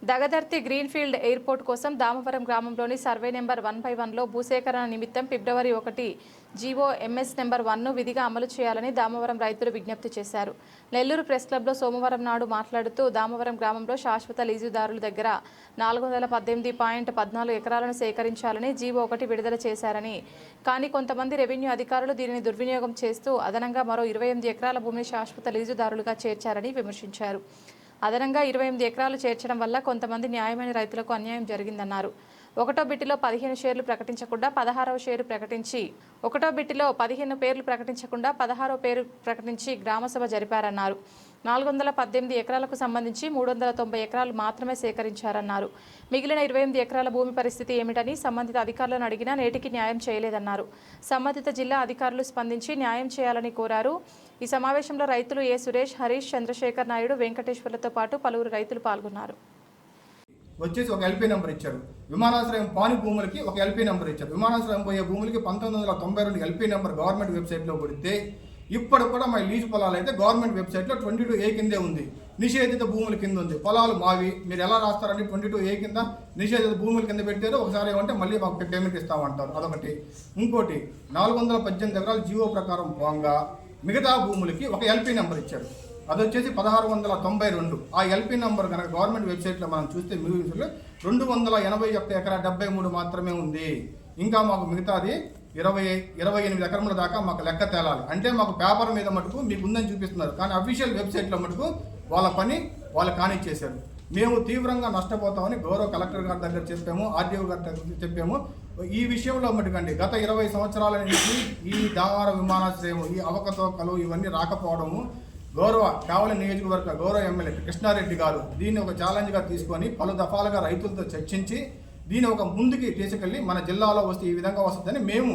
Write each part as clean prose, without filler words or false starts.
Dagadarthi greenfield airport కోసం దామవరం గ్రామంలోని survey number 1/1లో భూసేకరణ నిమిత్తం ఫిబ్రవరి 1 జీవో ఎంఎస్ నెంబర్ 1ను విధిగా అమలు చేయాలని దామవరం రైతులు విజ్ఞప్తి చేశారు. నెల్లూరు ప్రెస్ క్లబ్లో సోమవారం నాడు మాట్లాడుతూ దామవరం గ్రామంలో శాశ్వత లీజుదారుల దగ్గర 418.14 ఎకరాలను సేకరించాలని జీవో 1 విడుదల చేశారని, కానీ కొంతమంది రెవెన్యూ అధికారులు దీనిని దుర్వినియోగం చేస్తూ అదనంగా మరో 28 ఎకరాల భూమిని శాశ్వత లీజుదారులుగా చేర్చారని విమర్శించారు. అదనంగా 28 ఎకరాలు చేర్చడం వల్ల కొంతమంది న్యాయమైన రైతులకు అన్యాయం జరిగిందన్నారు. ఒకటో బిట్టిలో 15 షేర్లు ప్రకటించకుండా 16వ షేరు ప్రకటించి ఒకటో బిట్టిలో 15 పేర్లు ప్రకటించకుండా 16వ పేరు ప్రకటించి గ్రామసభ జరిపారన్నారు. 418 ఎకరాలకు సంబంధించి 390 ఎకరాలు మాత్రమే సేకరించారన్నారు. మిగిలిన 28 ఎకరాల భూమి పరిస్థితి ఏమిటని సంబంధిత అధికారులను అడిగినా నేటికి న్యాయం చేయలేదన్నారు. సంబంధిత జిల్లా అధికారులు స్పందించి న్యాయం చేయాలని కోరారు. ఈ సమావేశంలో రైతులు ఏ సురేష్, హరీష్, చంద్రశేఖర్ నాయుడు, వెంకటేశ్వర్లతో పాటు పలువురు రైతులు పాల్గొన్నారు. వచ్చేసి ఒక ఎల్పీ నెంబర్ ఇచ్చారు. విమానాశ్రయం పాని భూములకి ఒక ఎల్పీ నెంబర్ ఇచ్చారు. విమానాశ్రయం పోయే భూములకి 1992 ఎల్పీ నెంబర్ గవర్నమెంట్ వెబ్సైట్లో కొడితే ఇప్పుడు కూడా మా లీజు పొలాలు అయితే గవర్నమెంట్ వెబ్సైట్లో 22A కిందే ఉంది, నిషేధిత భూముల కింద ఉంది. పొలాలు మావి, మీరు ఎలా రాస్తారంటే 22A కింద నిషేధిత భూముల కింద పెట్టారు. ఒకసారి ఏమంటే మళ్ళీ మాకు పేమెంట్ ఇస్తామంటారు. అదొకటి. ఇంకోటి 418 ఎకరాలు జీవో ప్రకారం పోగా మిగతా భూములకి ఒక ఎల్పీ నెంబర్ ఇచ్చారు. అది వచ్చేసి 1692. ఆ ఎల్పీ నెంబర్ కనుక గవర్నమెంట్ వెబ్సైట్లో మనం చూస్తే 281 ఎకరా 73 మాత్రమే ఉంది. ఇంకా మాకు మిగతాది 28 ఎకరముల దాకా మాకు లెక్క తేలాలి. అంటే మాకు పేపర్ మీద మటుకు మీకు ఉందని చూపిస్తున్నారు, కానీ అఫీషియల్ వెబ్సైట్లో మటుకు వాళ్ళ పని వాళ్ళు కానిచ్చేశారు. మేము తీవ్రంగా నష్టపోతామని గౌరవ కలెక్టర్ గారి దగ్గర చెప్పాము, ఆర్డీఓ గారి దగ్గర చెప్పాము. ఈ విషయంలో మటుకండి గత 20 సంవత్సరాల నుంచి ఈ దామవరం విమానాశ్రయం ఈ అవకతవకలు ఇవన్నీ రాకపోవడము గౌరవ కావలి నియోజకవర్గ గౌరవ ఎమ్మెల్యే కృష్ణారెడ్డి గారు దీన్ని ఒక ఛాలెంజ్గా తీసుకొని పలు దఫాలుగా రైతులతో చర్చించి దీన్ని ఒక ముందుకి తీసుకెళ్ళి మన జిల్లాలో వస్తే ఈ విధంగా వస్తుందని మేము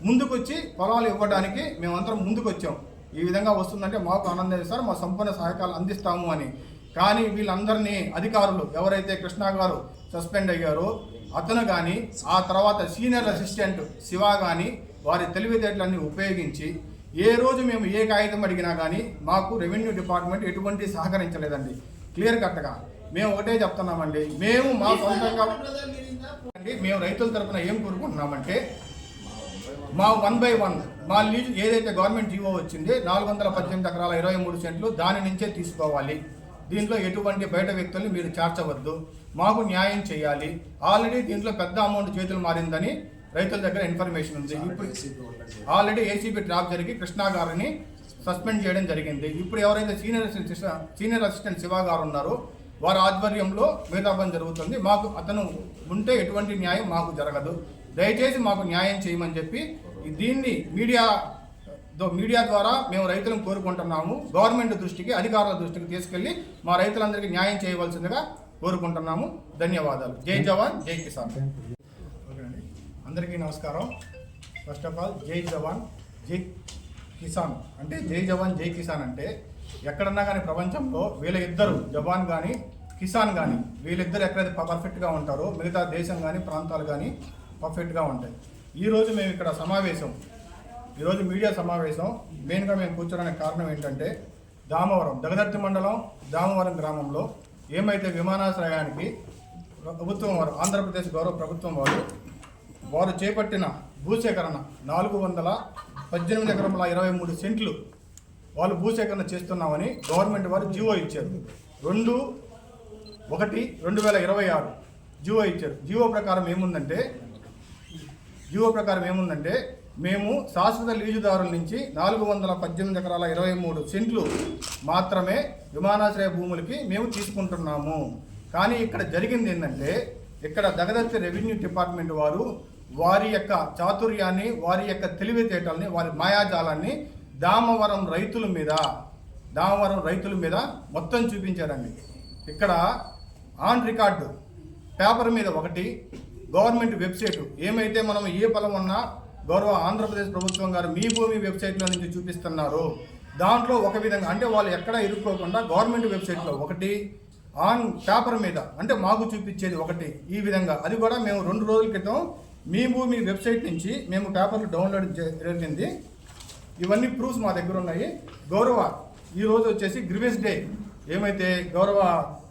ముందుకొచ్చి పొలాలు ఇవ్వడానికి మేమందరం ముందుకు వచ్చాం. ఈ విధంగా వస్తుందంటే మాకు ఆనందం సార్, మా సంపూర్ణ సహాయకాలు అందిస్తాము అని. కానీ వీళ్ళందరినీ అధికారులు ఎవరైతే కృష్ణ గారు సస్పెండ్ అయ్యారో అతను కానీ ఆ తర్వాత సీనియర్ అసిస్టెంట్ శివ కానీ వారి తెలివితేటలన్నీ ఉపయోగించి ఏ రోజు మేము ఏ కాగితం అడిగినా కానీ మాకు రెవెన్యూ డిపార్ట్మెంట్ ఎటువంటి సహకరించలేదండి. క్లియర్ కట్గా మేము ఒకటే చెప్తున్నామండి, మేము మా సొంతంగా మేము రైతుల తరఫున ఏం కోరుకుంటున్నామంటే మా 1/1 మా లీజు ఏదైతే గవర్నమెంట్ జీవో వచ్చింది 418 ఎకరాల 23 సెంట్లు దాని నుంచే తీసుకోవాలి. దీంట్లో ఎటువంటి బయట వ్యక్తుల్ని మీరు చేర్చవద్దు, మాకు న్యాయం చేయాలి. ఆల్రెడీ దీంట్లో పెద్ద అమౌంట్ చేతులు మారిందని రైతుల దగ్గర ఇన్ఫర్మేషన్ ఉంది. ఇప్పుడు ఆల్రెడీ ఏసీబీ ట్రాప్ జరిగి కృష్ణా గారిని సస్పెండ్ చేయడం జరిగింది. ఇప్పుడు ఎవరైతే సీనియర్ అసిస్టెంట్ శివ గారు ఉన్నారో వారి ఆధ్వర్యంలో మిగతా పని జరుగుతుంది. మాకు అతను ఉంటే ఎటువంటి న్యాయం మాకు జరగదు. దయచేసి మాకు న్యాయం చేయమని చెప్పి దీన్ని మీడియా ద్వారా మేము రైతులను కోరుకుంటున్నాము. గవర్నమెంట్ దృష్టికి, అధికారుల దృష్టికి తీసుకెళ్లి మా రైతులందరికీ న్యాయం చేయవలసిందిగా కోరుకుంటున్నాము. ధన్యవాదాలు. జై జవాన్ జై కిసాన్. అందరికీ నమస్కారం. ఫస్ట్ ఆఫ్ ఆల్ జై జవాన్ జై కిసాన్ అంటే జై జవాన్ జై కిసాన్ అంటే ఎక్కడన్నా కానీ ప్రపంచంలో వీళ్ళ ఇద్దరు జవాన్ కానీ కిసాన్ కానీ వీళ్ళిద్దరు ఎక్కడైతే పర్ఫెక్ట్గా ఉంటారో మిగతా దేశం కానీ ప్రాంతాలు కానీ పర్ఫెక్ట్గా ఉంటాయి. ఈరోజు మేము ఇక్కడ ఈరోజు మీడియా సమావేశం మెయిన్గా మేము కూర్చోడానికి కారణం ఏంటంటే దగదర్తి మండలం దామవరం గ్రామంలో ఏమైతే విమానాశ్రయానికి ప్రభుత్వం వారు ఆంధ్రప్రదేశ్ గౌరవ ప్రభుత్వం వారు చేపట్టిన భూసేకరణ 418 ఎకరముల 23 సెంట్లు వాళ్ళు భూసేకరణ చేస్తున్నామని గవర్నమెంట్ వారు జీవో ఇచ్చారు. 2/1/2026 జీవో ఇచ్చారు. జీవో ప్రకారం ఏముందంటే మేము శాశ్వత లీజుదారుల నుంచి 418 ఎకరాల 23 సెంట్లు మాత్రమే విమానాశ్రయ భూములకి మేము తీసుకుంటున్నాము. కానీ ఇక్కడ జరిగింది ఏంటంటే ఇక్కడ దగదర్తి రెవెన్యూ డిపార్ట్మెంట్ వారు వారి యొక్క చాతుర్యాన్ని, వారి యొక్క తెలివితేటల్ని, వారి మాయాజాలాన్ని దామవరం రైతుల మీద మొత్తం చూపించారండి. ఇక్కడ ఆన్ రికార్డు పేపర్ మీద ఒకటి, గవర్నమెంట్ వెబ్సైట్ ఏమైతే మనం ఏ పొలం ఉన్నా గౌరవ ఆంధ్రప్రదేశ్ ప్రభుత్వం గారు మీ భూమి వెబ్సైట్లో నుంచి చూపిస్తున్నారు. దాంట్లో ఒక విధంగా అంటే వాళ్ళు ఎక్కడ ఇరుక్కోకుండా గవర్నమెంట్ వెబ్సైట్లో ఒకటి, ఆన్ పేపర్ మీద అంటే మాకు చూపించేది ఒకటి. ఈ విధంగా అది కూడా మేము 2 రోజుల క్రితం మీ భూమి వెబ్సైట్ నుంచి మేము పేపర్లు డౌన్లోడ్ జరిగింది. ఇవన్నీ ప్రూఫ్స్ మా దగ్గర ఉన్నాయి. గౌరవ ఈరోజు వచ్చేసి గ్రీవెన్స్ డే ఏమైతే గౌరవ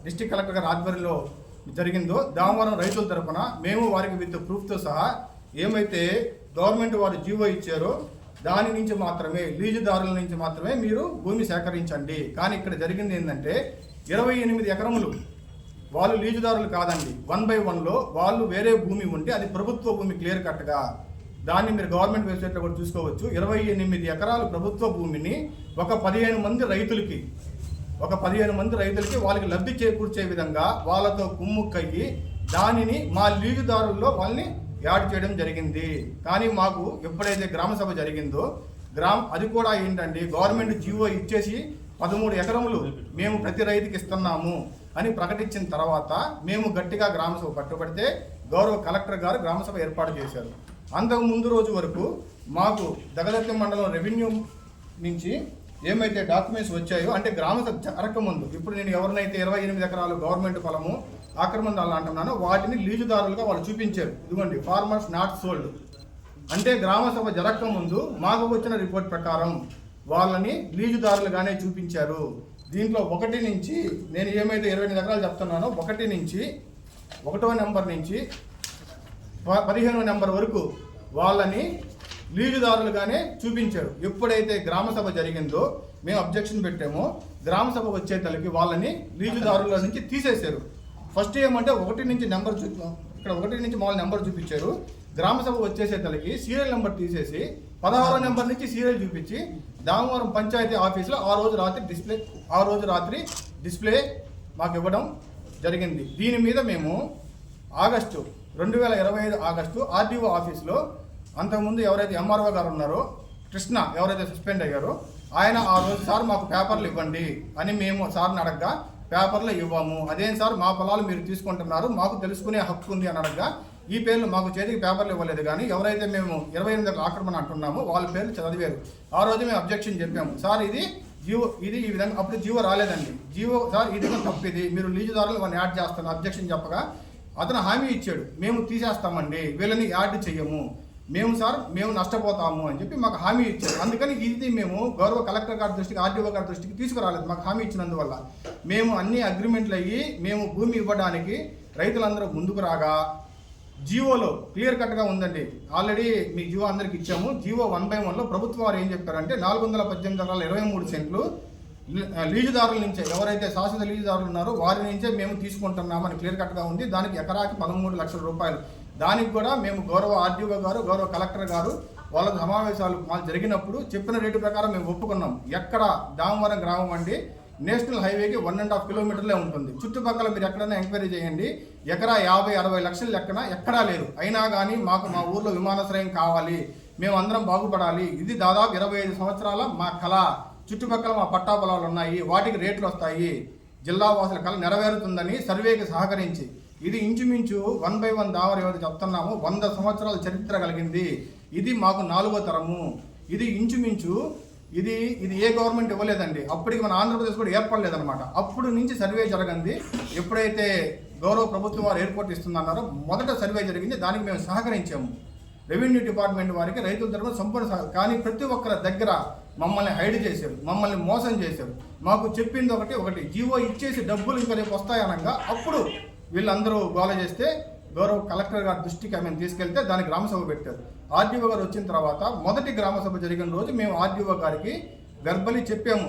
డిస్ట్రిక్ట్ కలెక్టర్ గారి ఆధ్వర్యంలో జరిగిందో దామవరం రైతుల తరపున మేము వారికి విత్ ప్రూఫ్తో సహా ఏమైతే గవర్నమెంట్ వారు జీవో ఇచ్చారో దాని నుంచి మాత్రమే లీజుదారుల నుంచి మాత్రమే మీరు భూమి సేకరించండి. కానీ ఇక్కడ జరిగింది ఏంటంటే 28 ఎకరములు వాళ్ళు లీజుదారులు కాదండి, 1/1లో వాళ్ళు వేరే భూమి ఉంటే అది ప్రభుత్వ భూమి క్లియర్ కట్గా. దాన్ని మీరు గవర్నమెంట్ వెబ్సైట్లో కూడా చూసుకోవచ్చు. 28 ఎకరాలు ప్రభుత్వ భూమిని ఒక 15 మంది రైతులకి వాళ్ళకి లబ్ధి చేకూర్చే విధంగా వాళ్ళతో కుమ్ముక్కయ్యి దానిని మా లీజుదారుల్లో వాళ్ళని యాడ్ చేయడం జరిగింది. కానీ మాకు ఎప్పుడైతే గ్రామ సభ జరిగిందో అది కూడా ఏంటంటే గవర్నమెంట్ జీవో ఇచ్చేసి 13 ఎకరములు మేము ప్రతి రైతుకి ఇస్తున్నాము అని ప్రకటించిన తర్వాత మేము గట్టిగా గ్రామ సభ పట్టుబడితే గౌరవ కలెక్టర్ గారు గ్రామ సభ ఏర్పాటు చేశారు. అంతకు ముందు రోజు వరకు మాకు దగదత్తి మండలం రెవెన్యూ నుంచి ఏమైతే డాక్యుమెంట్స్ వచ్చాయో అంటే గ్రామ సభ జరగకముందు ఇప్పుడు నేను ఎవరినైతే 28 ఎకరాలు గవర్నమెంట్ పొలము ఆక్రమణలు అంటున్నానో వాటిని లీజుదారులుగా వాళ్ళు చూపించారు. ఇదిగోండి ఫార్మర్స్ నాట్ సోల్డ్ అంటే గ్రామ సభ జరగకముందు మాకు వచ్చిన రిపోర్ట్ ప్రకారం వాళ్ళని లీజుదారులుగానే చూపించారు. దీంట్లో 1 నుంచి నేను ఏమైతే 28 ఎకరాలు చెప్తున్నానో 1 నుంచి 1వ నెంబర్ నుంచి 15వ నెంబర్ వరకు వాళ్ళని లీజుదారులుగానే చూపించారు. ఎప్పుడైతే గ్రామ సభ జరిగిందో మేము అబ్జెక్షన్ పెట్టామో గ్రామ సభ వచ్చే తలకి వాళ్ళని లీజుదారుల నుంచి తీసేశారు. ఫస్ట్ ఏమంటే 1 నుంచి నెంబర్ ఇక్కడ 1 నుంచి మామూలు నెంబర్ చూపించారు. గ్రామ సభ వచ్చేసే తలకి సీరియల్ నెంబర్ తీసేసి 16వ నెంబర్ నుంచి సీరియల్ చూపించి దామవరం పంచాయతీ ఆఫీసులో ఆ రోజు రాత్రి డిస్ప్లే మాకు ఇవ్వడం జరిగింది. దీని మీద మేము 2025 ఆగస్టు ఆర్డీఓ ఆఫీస్లో అంతకుముందు ఎవరైతే ఎంఆర్ఓ గారు ఉన్నారో కృష్ణ ఎవరైతే సస్పెండ్ అయ్యారో ఆయన ఆ రోజు సార్ మాకు పేపర్లు ఇవ్వండి అని మేము సార్ని అడగగా పేపర్లు ఇవ్వము, అదేం సార్ మా పొలాలు మీరు తీసుకుంటున్నారు మాకు తెలుసుకునే హక్కు ఉంది అని అడగగా ఈ పేర్లు మాకు చేతికి పేపర్లు ఇవ్వలేదు కానీ ఎవరైతే మేము 28 ఆక్రమణ అంటున్నామో వాళ్ళ పేర్లు చదివారు. ఆ రోజు మేము అబ్జెక్షన్ చెప్పాము, సార్ ఇది ఈ విధంగా అప్పుడు జీవో రాలేదండి, జీవో సార్ ఈ విధంగా తప్పు ఇది మీరు లీజుదారులు వాళ్ళని యాడ్ చేస్తాను అబ్జెక్షన్ చెప్పగా అతను హామీ ఇచ్చాడు మేము తీసేస్తామండి వీళ్ళని యాడ్ చెయ్యము మేము నష్టపోతాము అని చెప్పి మాకు హామీ ఇచ్చారు. అందుకని ఇది మేము గౌరవ కలెక్టర్ గారి దృష్టికి ఆర్డీఓ గారి దృష్టికి తీసుకురాలేదు. మాకు హామీ ఇచ్చినందువల్ల మేము అన్ని అగ్రిమెంట్లు అయ్యి మేము భూమి ఇవ్వడానికి రైతులందరూ ముందుకు రాగా జీవోలో క్లియర్ కట్గా ఉందండి. ఆల్రెడీ మీ జీవో అందరికి ఇచ్చాము. జీవో 1/1లో ప్రభుత్వం వారు ఏం చెప్పారంటే 418 ఎకరాల 23 సెంట్లు లీజుదారుల నుంచే ఎవరైతే శాశ్వత లీజుదారులు ఉన్నారో వారి నుంచే మేము తీసుకుంటున్నామని క్లియర్ కట్గా ఉంది. దానికి ఎకరాకి 13 లక్షల రూపాయలు. దానికి కూడా మేము గౌరవ ఆర్డీఓ గారు గౌరవ కలెక్టర్ గారు వాళ్ళ సమావేశాలు మాకు జరిగినప్పుడు చెప్పిన రేటు ప్రకారం మేము ఒప్పుకున్నాం. ఎక్కడ దామవరం గ్రామం అండి నేషనల్ హైవేకి 1.5 కిలోమీటర్లే ఉంటుంది. చుట్టుపక్కల మీరు ఎక్కడైనా ఎంక్వైరీ చేయండి, ఎకరా 50-60 లక్షల లెక్కన ఎక్కడా లేదు. అయినా కానీ మాకు మా ఊర్లో విమానాశ్రయం కావాలి, మేము అందరం బాగుపడాలి, ఇది దాదాపు 25 సంవత్సరాల మా కళ. చుట్టుపక్కల మా పట్టా పొలాలు ఉన్నాయి, వాటికి రేట్లు వస్తాయి, జిల్లా వాసుల కళ నెరవేరుతుందని సర్వేకి సహకరించి ఇది ఇంచుమించు 1/1 దావర్ ఏదైతే చెప్తున్నామో 100 సంవత్సరాల చరిత్ర కలిగింది. ఇది మాకు 4వ తరము. ఇది ఇంచుమించు ఇది ఏ గవర్నమెంట్ ఇవ్వలేదండి. అప్పటికి మన ఆంధ్రప్రదేశ్ కూడా ఏర్పడలేదన్నమాట. అప్పుడు నుంచి సర్వే జరగంది. ఎప్పుడైతే గౌరవ ప్రభుత్వం వారు ఎయిర్పోర్ట్ ఇస్తుందన్నారో మొదట సర్వే జరిగింది, దానికి మేము సహకరించాము. రెవెన్యూ డిపార్ట్మెంట్ వారికి రైతుల తరఫున సంపూర్ణ కానీ ప్రతి ఒక్కరి దగ్గర మమ్మల్ని హైడ్ చేశారు, మమ్మల్ని మోసం చేశారు. మాకు చెప్పింది ఒకటి జీవో ఇచ్చేసి డబ్బులు ఇంకా రేపు వస్తాయనగా అప్పుడు వీళ్ళందరూ గోల చేస్తే గౌరవ కలెక్టర్ గారి దృష్టికి ఆమెను తీసుకెళ్తే దానికి గ్రామసభ పెట్టారు. ఆర్డీఓ గారు వచ్చిన తర్వాత మొదటి గ్రామసభ జరిగిన రోజు మేము ఆర్డీఓ గారికి వెర్బలి చెప్పాము,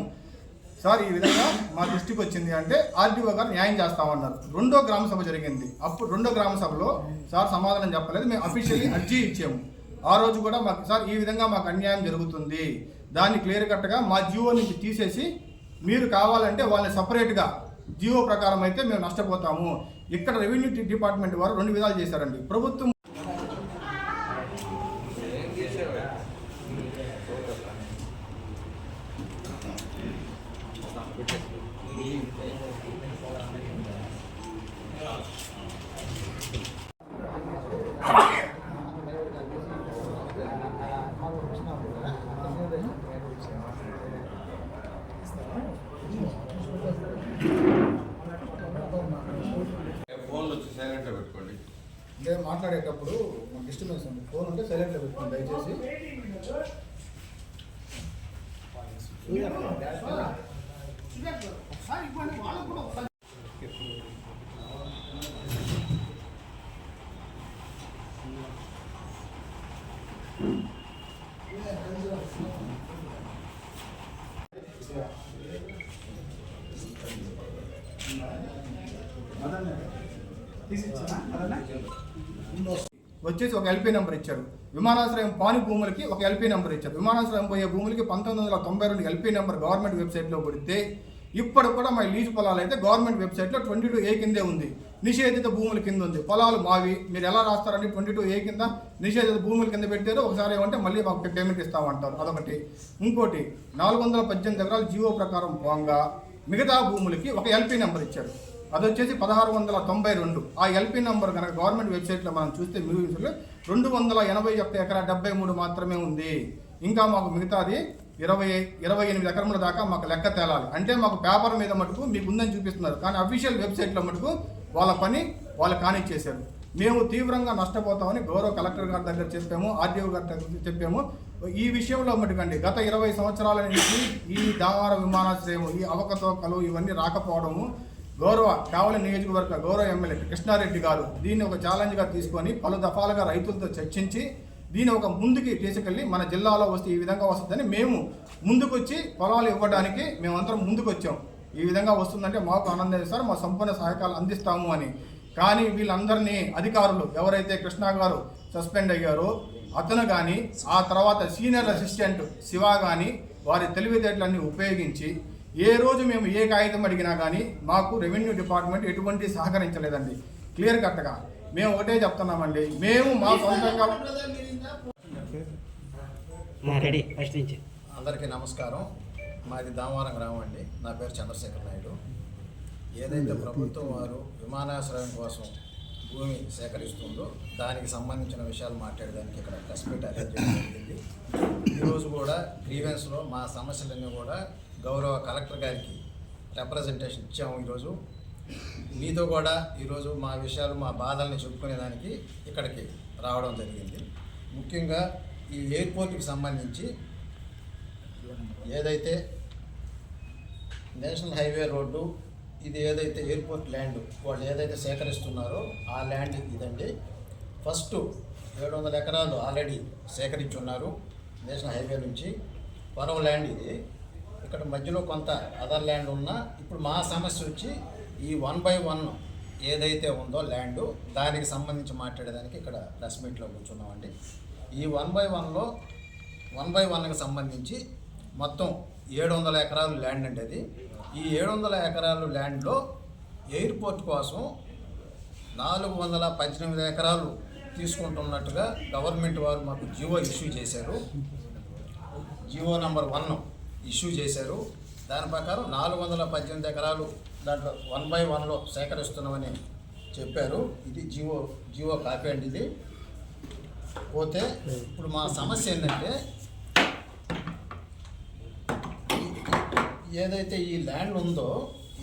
సార్ ఈ విధంగా మా దృష్టికి వచ్చింది అంటే ఆర్డీఓ గారు న్యాయం చేస్తామన్నారు. రెండో గ్రామసభ జరిగింది. అప్పుడు రెండో గ్రామసభలో సార్ సమాధానం చెప్పలేదు. మేము అఫీషియల్లీ అర్జీ ఇచ్చాము. ఆ రోజు కూడా మాకు సార్ ఈ విధంగా మాకు అన్యాయం జరుగుతుంది, దాన్ని క్లియర్ కట్గా మా జీవో నుంచి తీసేసి మీరు కావాలంటే వాళ్ళని సపరేట్గా జీవో ప్రకారం అయితే మేము నష్టపోతాము. ఇక్కడ రెవెన్యూ డిపార్ట్మెంట్ వారు 2 విధాలు చేశారండి. ప్రభుత్వం అంటే మాట్లాడేటప్పుడు డిస్టర్బెన్స్ ఉంది, ఫోన్ ఉంటే సైలెంట్లో పెట్టుకోండి దయచేసి. వచ్చేసి ఒక ఎల్పీ నెంబర్ ఇచ్చారు. విమానాశ్రయం పాని భూములకి ఒక ఎల్పీ నెంబర్ ఇచ్చారు. విమానాశ్రయం పోయే భూములకి 1992 ఎల్పీ నెంబర్ గవర్నమెంట్ వెబ్సైట్లో కొడితే ఇప్పుడు కూడా మా లీజు పొలాలు అయితే గవర్నమెంట్ వెబ్సైట్లో 22A కిందే ఉంది, నిషేధిత భూముల కింద ఉంది. పొలాలు మావి, మీరు ఎలా రాస్తారంటే 22A కింద నిషేధిత భూముల కింద పెట్టారు. ఒకసారి ఏమంటే మళ్ళీ మాకు పేమెంట్ ఇస్తామంటారు, అదొకటి. ఇంకోటి 418 ఎకరాలు జీవో ప్రకారం పోగా మిగతా భూములకి ఒక ఎల్పీ నెంబర్ ఇచ్చారు. అది వచ్చేసి 1692. ఆ ఎల్పీ నెంబర్ కనుక గవర్నమెంట్ వెబ్సైట్లో మనం చూస్తే 281 ఎకరా 73 మాత్రమే ఉంది. ఇంకా మాకు మిగతాది 28 ఎకరముల దాకా మాకు లెక్క తేలాలి. అంటే మాకు పేపర్ మీద మటుకు మీకు ఉందని చూపిస్తున్నారు, కానీ అఫీషియల్ వెబ్సైట్లో మటుకు వాళ్ళ పని వాళ్ళు కానిచ్చేశారు. మేము తీవ్రంగా నష్టపోతామని గౌరవ కలెక్టర్ గారి దగ్గర చెప్పాము, ఆర్డీఓ గారి దగ్గర చెప్పాము. ఈ విషయంలో మటుకండి గత 20 సంవత్సరాల నుంచి ఈ దావార విమానాశ్రయం ఈ అవకతవకలు ఇవన్నీ రాకపోవడము గౌరవ కావలి నియోజకవర్గ గౌరవ ఎమ్మెల్యే కృష్ణారెడ్డి గారు దీన్ని ఒక ఛాలెంజ్గా తీసుకొని పలు దఫాలుగా రైతులతో చర్చించి దీన్ని ఒక ముందుకి తీసుకెళ్ళి మన జిల్లాలో వస్తే ఈ విధంగా వస్తుందని మేము ముందుకొచ్చి పొలాలు ఇవ్వడానికి మేమందరం ముందుకు వచ్చాం. ఈ విధంగా వస్తుందంటే మాకు ఆనందం సార్, మా సంపూర్ణ సహాయకాలు అందిస్తాము అని. కానీ వీళ్ళందరినీ అధికారులు ఎవరైతే కృష్ణ గారు సస్పెండ్ అయ్యారో అతను కానీ ఆ తర్వాత సీనియర్ అసిస్టెంట్ శివ కానీ వారి తెలివితేటలన్నీ ఉపయోగించి ఏ రోజు మేము ఏ కాగితం అడిగినా కానీ మాకు రెవెన్యూ డిపార్ట్మెంట్ ఎటువంటి సహకరించలేదండి. క్లియర్ కట్గా మేము ఒకటే చెప్తున్నామండి, మేము మా సొంతంగా. అందరికీ నమస్కారం. మాది దామవరం గ్రామం అండి. నా పేరు చంద్రశేఖర్ నాయుడు. ఏదైతే ప్రభుత్వం వారు విమానాశ్రయం కోసం భూమి సేకరిస్తుందో దానికి సంబంధించిన విషయాలు మాట్లాడడానికి ఇక్కడ ప్రెస్ మీట్ అరేంజ్ చేయడం జరిగింది. ఈరోజు కూడా గ్రీవెన్స్లో మా సమస్యలన్నీ కూడా గౌరవ కలెక్టర్ గారికి రిప్రజెంటేషన్ ఇచ్చాము. ఈరోజు మీతో కూడా ఈరోజు మా విషయాలు మా బాధల్ని చెప్పుకునేదానికి ఇక్కడికి రావడం జరిగింది. ముఖ్యంగా ఈ ఎయిర్పోర్ట్కి సంబంధించి ఏదైతే నేషనల్ హైవే రోడ్డు ఇది ఏదైతే ఎయిర్పోర్ట్ ల్యాండ్ వాళ్ళు ఏదైతే సేకరిస్తున్నారో ఆ ల్యాండ్ ఇదండి. ఫస్ట్ 700 ఎకరాలు ఆల్రెడీ సేకరించున్నారు నేషనల్ హైవే నుంచి. పొరవ ల్యాండ్ ఇది. ఇక్కడ మధ్యలో కొంత అదర్ ల్యాండ్ ఉన్నా ఇప్పుడు మా సమస్య వచ్చి ఈ 1/1 ఏదైతే ఉందో ల్యాండ్ దానికి సంబంధించి మాట్లాడేదానికి ఇక్కడ ప్రెస్ మీట్లో కూర్చున్నామండి. ఈ 1/1లో 1/1కి సంబంధించి మొత్తం 700 ఎకరాలు ల్యాండ్ అండి. అది ఈ 700 ఎకరాలు ల్యాండ్లో ఎయిర్పోర్ట్ కోసం 418 ఎకరాలు తీసుకుంటున్నట్టుగా గవర్నమెంట్ వారు మాకు జియో ఇష్యూ చేశారు. జియో నెంబర్ 1 ఇష్యూ చేశారు. దాని ప్రకారం 418 ఎకరాలు దాంట్లో 1/1లో సేకరిస్తున్నామని చెప్పారు. ఇది జియో కాపీ అండి. ఇది పోతే ఇప్పుడు మా సమస్య ఏంటంటే ఏదైతే ఈ ల్యాండ్ ఉందో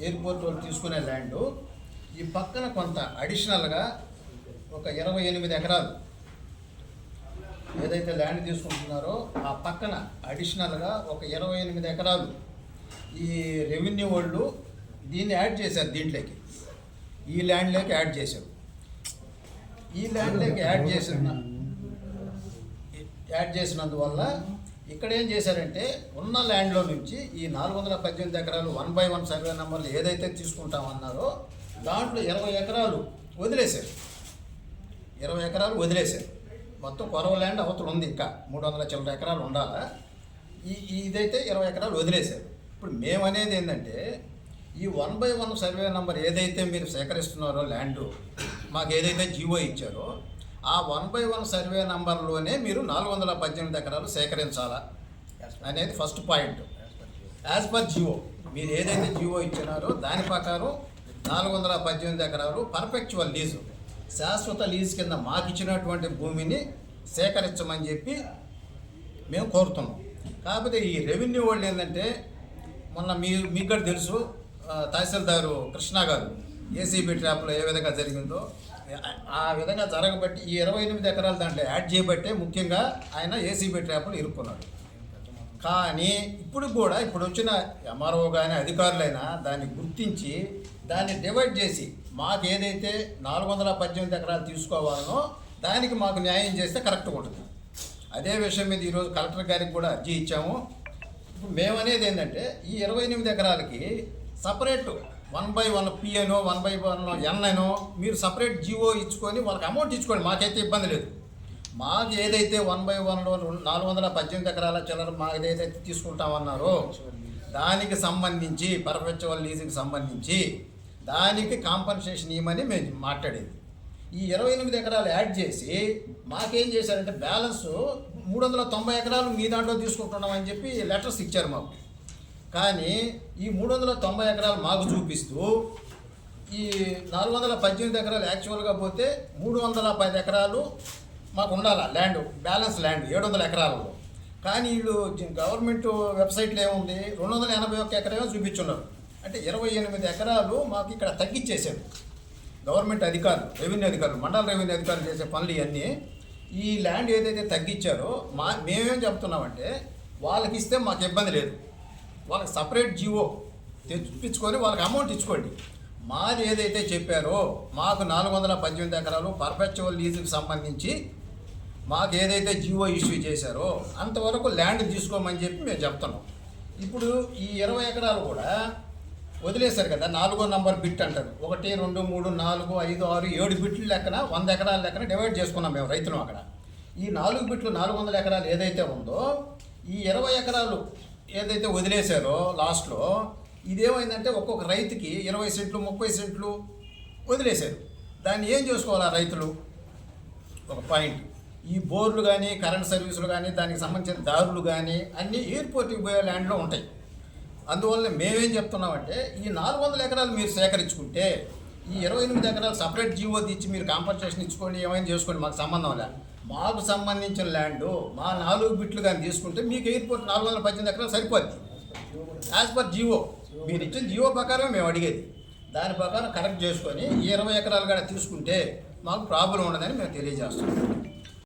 ఎయిర్పోర్ట్ వాళ్ళు తీసుకునే ల్యాండు ఈ పక్కన కొంత అడిషనల్గా ఒక 28 ఎకరాలు ఏదైతే ల్యాండ్ తీసుకుంటున్నారో ఆ పక్కన అడిషనల్గా ఒక 28 ఎకరాలు ఈ రెవెన్యూ వాళ్ళు దీన్ని యాడ్ చేశారు. దీంట్లోకి ఈ ల్యాండ్లోకి యాడ్ చేశారు. ఈ ల్యాండ్లోకి యాడ్ చేసినందువల్ల ఇక్కడ ఏం చేశారంటే ఉన్న ల్యాండ్లో నుంచి ఈ 418 ఎకరాలు 1/1 సర్వే నెంబర్లు ఏదైతే తీసుకుంటామన్నారో దాంట్లో 20 ఎకరాలు వదిలేశారు. 20 ఎకరాలు వదిలేశారు. మొత్తం కొరవ ల్యాండ్ అవతల ఉంది, ఇంకా 300 చిల్లర ఎకరాలు ఉండాలా. ఇదైతే 20 ఎకరాలు వదిలేశారు. ఇప్పుడు మేమనేది ఏంటంటే ఈ 1/1 సర్వే నెంబర్ ఏదైతే మీరు సేకరిస్తున్నారో ల్యాండ్ మాకు ఏదైతే జియో ఇచ్చారో ఆ 1/1 సర్వే నంబర్లోనే మీరు 418 ఎకరాలు సేకరించాలా అనేది first point. As per Jio మీరు ఏదైతే జియో ఇచ్చినారో దాని ప్రకారం 418 ఎకరాలు పర్ఫెక్చువల్ లీజు శాశ్వత లీజు కింద మాకు ఇచ్చినటువంటి భూమిని సేకరించమని చెప్పి మేము కోరుతున్నాం. కాకపోతే ఈ రెవెన్యూ వాళ్ళు ఏంటంటే మొన్న మీకు కూడా తెలుసు తహసీల్దారు కృష్ణ గారు ఏసీబీ ట్రాప్లో ఏ విధంగా జరిగిందో ఆ విధంగా జరగబట్టి ఈ 28 ఎకరాలు దాంట్లో యాడ్ చేయబట్టే ముఖ్యంగా ఆయన ఏసీబీ ట్రాప్లో ఇరుక్కున్నాడు. కానీ ఇప్పుడు వచ్చిన ఎంఆర్ఓ కానీ అధికారులైనా దాన్ని గుర్తించి దాన్ని డివైడ్ చేసి మాకు ఏదైతే 418 ఎకరాలు తీసుకోవాలనో దానికి మాకు న్యాయం చేస్తే కరెక్ట్గా ఉంటుంది. అదే విషయం మీద ఈరోజు కలెక్టర్ గారికి కూడా అర్జీ ఇచ్చాము. ఇప్పుడు మేమనేది ఏంటంటే ఈ 28 ఎకరాలకి సపరేట్ 1/1 P అనో 1/1 N అనో మీరు సపరేట్ జీవో ఇచ్చుకొని వాళ్ళకి అమౌంట్ ఇచ్చుకోండి, మాకైతే ఇబ్బంది లేదు. మాకు ఏదైతే 1/1లో 418 ఎకరాల చిల్లర మాకు ఏదైతే తీసుకుంటామన్నారో దానికి సంబంధించి పర్పెచువల్ లీజుకి సంబంధించి దానికి కాంపన్సేషన్ ఇవ్వమని మేము మాట్లాడేది. ఈ 28 ఎకరాలు యాడ్ చేసి మాకేం చేశారంటే బ్యాలెన్స్ 390 ఎకరాలు మీ దాంట్లో తీసుకుంటున్నామని చెప్పి లెటర్స్ ఇచ్చారు మాకు. కానీ ఈ 390 ఎకరాలు మాకు చూపిస్తూ ఈ 418 ఎకరాలు యాక్చువల్గా పోతే 310 ఎకరాలు మాకు ఉండాలి ల్యాండ్, బ్యాలెన్స్ ల్యాండ్ 700 ఎకరాలలో. కానీ వీళ్ళు గవర్నమెంట్ వెబ్సైట్లో ఏముంది 281 ఎకరాలు చూపించున్నారు. అంటే 28 ఎకరాలు మాకు ఇక్కడ తగ్గించేశారు గవర్నమెంట్ అధికారులు, రెవెన్యూ అధికారులు, మండల రెవెన్యూ అధికారులు చేసే పనులు ఇవన్నీ. ఈ ల్యాండ్ ఏదైతే తగ్గించారో మేమేం చెప్తున్నామంటే వాళ్ళకి ఇస్తే మాకు ఇబ్బంది లేదు, వాళ్ళకి సపరేట్ జీవో తెప్పించుకొని వాళ్ళకి అమౌంట్ ఇచ్చుకోండి. మాది ఏదైతే చెప్పారో మాకు 418 ఎకరాలు పర్పెచువల్ లీజుకి సంబంధించి మాకు ఏదైతే జీవో ఇష్యూ చేశారో అంతవరకు ల్యాండ్ తీసుకోమని చెప్పి మేము చెప్తున్నాం. ఇప్పుడు ఈ 20 ఎకరాలు కూడా వదిలేశారు కదా, 4వ నంబర్ బిట్ అంటారు. 1, 2, 3, 4, 5, 6, 7 బిట్లు లెక్కన 100 ఎకరాల లెక్కన డివైడ్ చేసుకున్నాం మేము రైతులు. అక్కడ ఈ 4 బిట్లు 400 ఎకరాలు ఏదైతే ఉందో ఈ 20 ఎకరాలు ఏదైతే వదిలేశారో లాస్ట్లో ఇదేమైందంటే ఒక్కొక్క రైతుకి 20 సెంట్లు 30 సెంట్లు వదిలేశారు. దాన్ని ఏం చేసుకోవాలి ఆ రైతులు? ఒక పాయింట్, ఈ బోర్లు కానీ కరెంట్ సర్వీసులు కానీ దానికి సంబంధించిన దారులు కానీ అన్నీ ఎయిర్పోర్ట్కి పోయే ల్యాండ్లో ఉంటాయి. అందువల్ల మేమేం చెప్తున్నామంటే ఈ 400 ఎకరాలు మీరు సేకరించుకుంటే ఈ 28 ఎకరాలు సపరేట్ జీవో తెచ్చి మీరు కాంపన్సేషన్ ఇచ్చుకోండి, ఏమైనా చేసుకోండి, మాకు సంబంధం లే. మాకు సంబంధించిన ల్యాండ్ మా 4 బిట్లు కానీ తీసుకుంటే మీకు ఎయిర్పోర్ట్ 418 ఎకరాలు సరిపోద్ది యాజ్ పర్ జీవో. మీరు ఇచ్చిన జీవో ప్రకారం మేము అడిగేది, దాని ప్రకారం కరెక్ట్ చేసుకొని ఈ 20 ఎకరాలు కూడా తీసుకుంటే మాకు ప్రాబ్లం ఉండదని మేము తెలియజేస్తున్నాం.